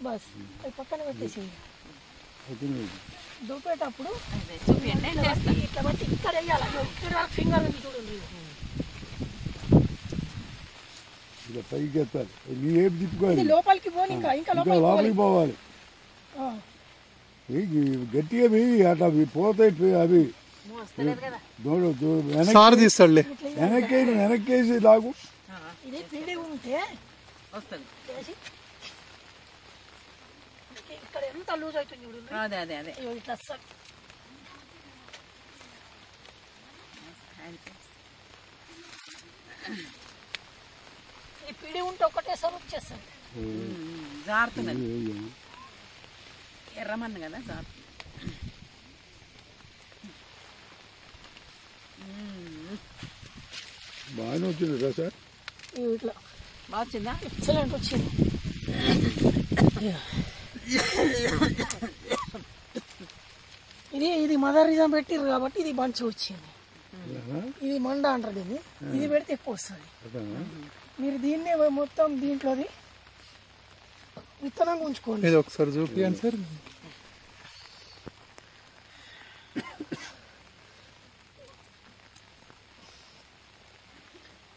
Bus పక్కన పెట్టేసి దొరికేటప్పుడు ఇట్లా వచ్చి ఇక్కడ వేయాలి. ఇక్కడ ఫింగర్ చూడండి, లోపలికి పోని ఇంకా లోపలికి పోవాలి. గట్టిగా అట్లా పోతాయి అవి. సార్ తీస్తాడులే, వెనక్కేసి లాగు. ఇది పీడి ఉంటే ఇక్కడ ఎంత లూజ్ అవుతుంది చూడండి. అదే అదే అదే ఇట్లా ఈ పీడి ఉంటే ఒకటేసారి వచ్చేస్తాను. జారుతున్నది, ఎర్రమన్ను కదా జారుతుంది. బాగానే వచ్చింది కదా సార్, ఇట్లా బాగా వచ్చిందా? ఎక్సలెంట్ వచ్చింది. ఇది మదర్ రీజన్ పెట్టిర్రు కాబట్టి ఇది మంచిగా వచ్చింది. ఇది మండ అంటారు దీన్ని, ఇది పెడితే ఎక్కువ వస్తుంది. మీరు దీన్నే మొత్తం దీంట్లోది విత్తనంగా ఉంచుకోండి. ఇది ఒకసారి చూపియండి సార్.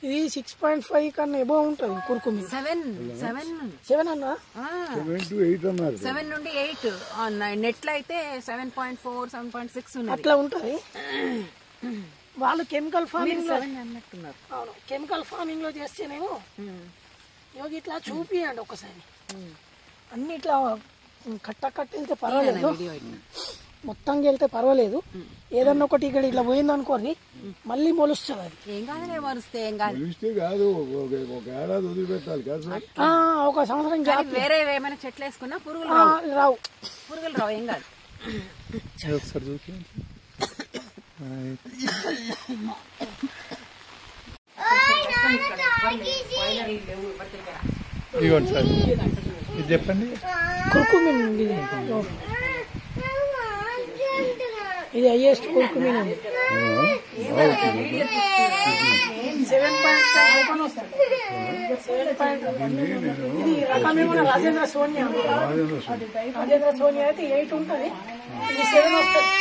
ఇది 6.5 కన్నా ఎబో ఉంటుంది కుర్కుమి. 7 అన్నా 7 నుండి 8 నెట్లో అయితే 7.4 7.6 అట్లా ఉంటుంది. వాళ్ళు కెమికల్ ఫార్మింగ్ లో అన్నట్టున్నారు. అవును, కెమికల్ ఫార్మింగ్ లో చేస్తేనేమో యోగి ఇట్లా చూపియండి ఒకసారి. అన్ని ఇట్లా కట్ట వెళ్తే పర్వాలేదు, మొత్తంగా వెళ్తే పర్వాలేదు. ఏదన్నా ఒకటి ఇక్కడ ఇట్లా పోయింది అనుకోని మళ్ళీ మొలుస్తుంది. అది ఏం కాదులే, మరుస్తే ఏం కాదు. ఒక ఏడాది వదిలిపెట్టాలి కదా. ఒక సంవత్సరం వేరే ఏమైనా చెట్లు వేసుకున్నా పురుగులు రావు, ఏం కాదు. ఒకసారి చూపియండి. ఇదిగోండి సార్, ఇది చెప్పండి. కుర్కుమిన్ ఇది హైయెస్ట్ కుర్కుమిన్ అండి. 7.7 ఇది రకమేమో రాజేంద్ర సోనియా. రాజేంద్ర సోనియా అయితే 8 ఉంటుంది, ఇది 7 వస్తుంది.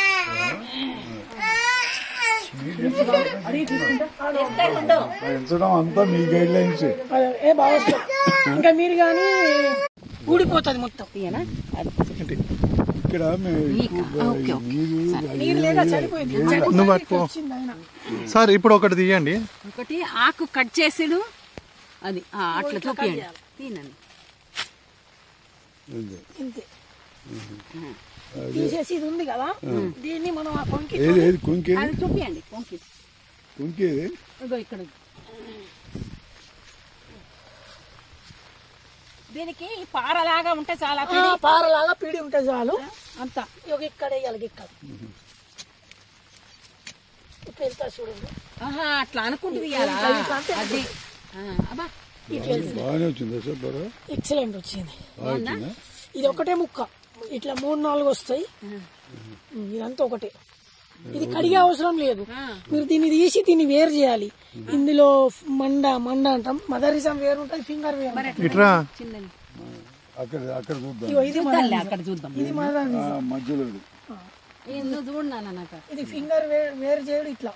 అంతా మీ గైడ్ లైన్స్ బాగా వస్తుంది. ఇంకా మీరు కానీ ఊడిపోతుంది మొత్తం. ఇక్కడ నీరు లేక చనిపోయింది. నువ్వు పట్టుకో సార్. ఇప్పుడు ఒకటి తీయండి, ఒకటి ఆకు కట్ చేసిడు అది అట్లా చూపియండి. తినండి ఇంతే. తీసేసి ఇది ఉంది కదా, దీన్ని మనం ఆ కొంకి అది చూపియండి. కొంకి ఇక్కడ దీనికి పారలాగా ఉంటే చాలా, పారలాగా పీడి ఉంటే చాలు. అంతా ఇక్కడ వేయాలి. ఇక్కడ వెళ్తా చూడండి. అట్లా అనుకుంటుంది అది. ఎక్సలెంట్ వచ్చింది. ఇది ఒకటే ముక్క, ఇట్లా 3-4 వస్తాయి. ఇదంతా ఒకటే. ఇది కడిగే అవసరం లేదు. మీరు దీన్ని తీసి దీన్ని వేరు చేయాలి. ఇందులో మండ అంటాం, మదరిజం వేరు ఉంటుంది, ఫింగర్ వేరు. అక్కడ చూద్దాం. ఇది మధ్యలో ఇది ఫింగర్ వేరు చేయడం ఇట్లా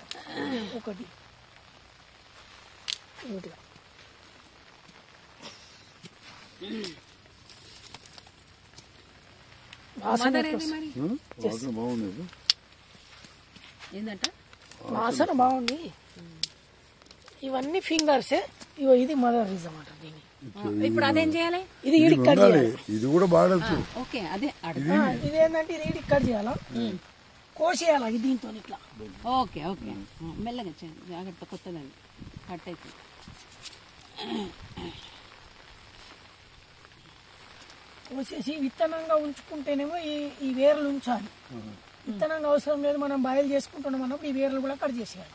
ఒకటి. ఇట్లా వాసన బాగుంది. ఇవన్నీ ఫింగర్సే. ఇది మదర్ రీజ్ అన్నమాట. దీన్ని ఇప్పుడు అదేం చేయాలి? ఇది ఈడి కట్ చేయాలి. ఇది కూడా బాగా ఓకే. అదే ఇది ఏంటంటే ఇది ఈడి కట్ చేయాలా, కోసేయాలి దీంతో ఇట్లా. ఓకే ఓకే, మెల్లగా చేయండి, జాగ్రత్త. కొత్తదండి, కట్ అయిపోయింది. కోసేసి విత్తనంగా ఉంచుకుంటేనేమో ఈ వేర్లు ఉంచాలి. విత్తనంగా అవసరం లేదు, మనం బాయిల్ చేసుకుంటున్నాం అన్నప్పుడు ఈ వేర్లు కూడా కట్ చేసేయాలి.